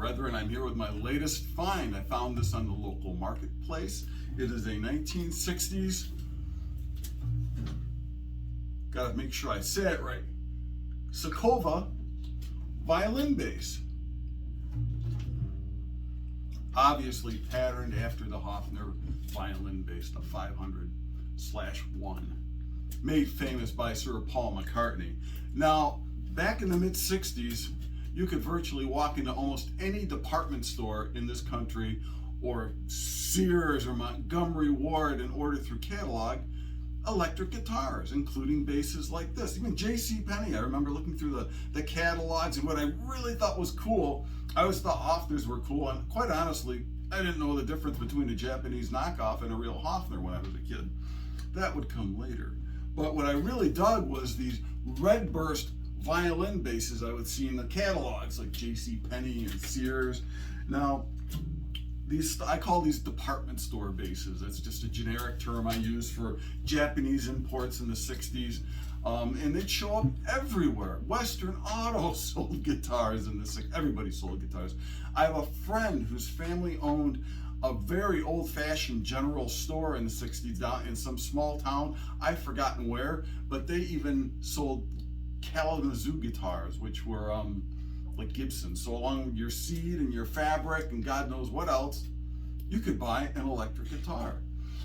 brethren. I'm here with my latest find. I found this on the local marketplace. It is a 1960s, gotta make sure I say it right, Sekova violin bass. Obviously patterned after the Hofner violin bass, the 500/1, made famous by Sir Paul McCartney. Now, back in the mid-60s, you could virtually walk into almost any department store in this country, or Sears or Montgomery Ward, and order through catalog electric guitars, including basses like this. Even J.C. Penney, I remember looking through the catalogs, and what I really thought was cool, I always thought Hofners were cool, and quite honestly, I didn't know the difference between a Japanese knockoff and a real Hofner when I was a kid. That would come later. But what I really dug was these red burst violin basses I would see in the catalogs, like J.C. Penney and Sears. Now, I call these department store basses. That's just a generic term I use for Japanese imports in the 60s. And they'd show up everywhere. Western Auto sold guitars in the 60s. Everybody sold guitars. I have a friend whose family owned a very old-fashioned general store in the 60s down in some small town. I've forgotten where, but they even sold Kalamazoo guitars, which were like Gibson. So along with your seed and your fabric and God knows what else, you could buy an electric guitar.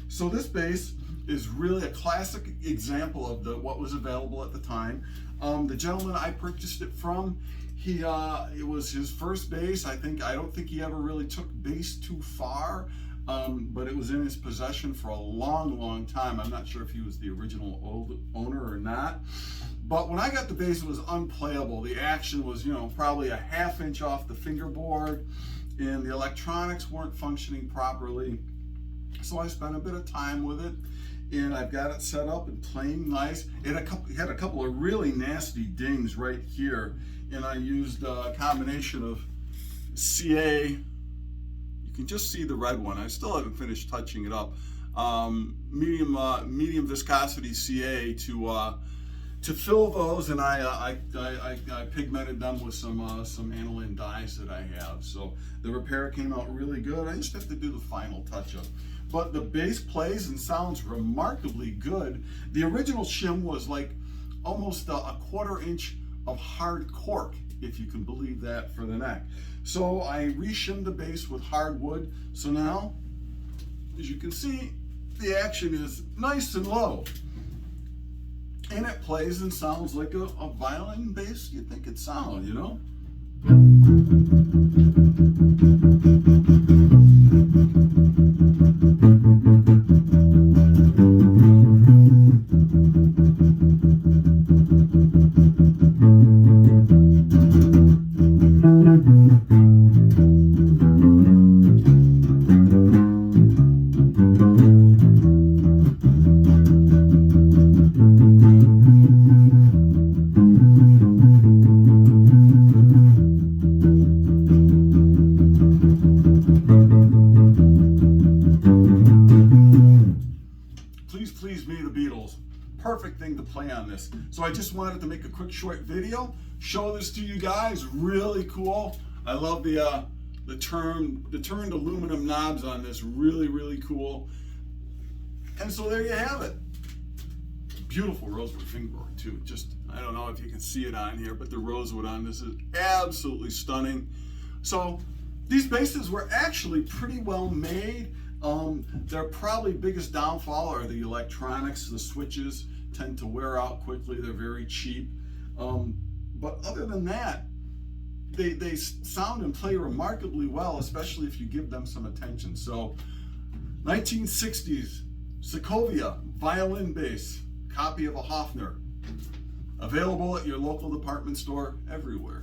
So this bass is really a classic example of what was available at the time. The gentleman I purchased it from, it was his first bass. I don't think he ever really took bass too far, but it was in his possession for a long time. I'm not sure if he was the original owner or not. But when I got the bass, it was unplayable. The action was, probably a ½ inch off the fingerboard, and the electronics weren't functioning properly. So I spent a bit of time with it, and I've got it set up and playing nice. It had a couple of really nasty dings right here, and I used a combination of CA. You can just see the red one. I still haven't finished touching it up. Medium viscosity CA to fill those, and I pigmented them with some aniline dyes that I have. So the repair came out really good. I just have to do the final touch-up. But the bass plays and sounds remarkably good. The original shim was like almost a ½ inch of hard cork, if you can believe that, for the neck. So I re-shimmed the bass with hardwood. So now, as you can see, the action is nice and low. And it plays and sounds like a violin bass you'd think it'd sound, Please me, the Beatles. Perfect thing to play on this. So I just wanted to make a quick short video, show this to you guys. Really cool. I love the turned aluminum knobs on this. Really cool. And so there you have it. Beautiful rosewood fingerboard too. Just, I don't know if you can see it on here, but the rosewood on this is absolutely stunning. So these basses were actually pretty well made. Their probably biggest downfall are the electronics. The switches tend to wear out quickly. They're very cheap. But other than that, they sound and play remarkably well, especially if you give them some attention. So 1960s Sekova violin bass, copy of a Hofner, available at your local department store everywhere.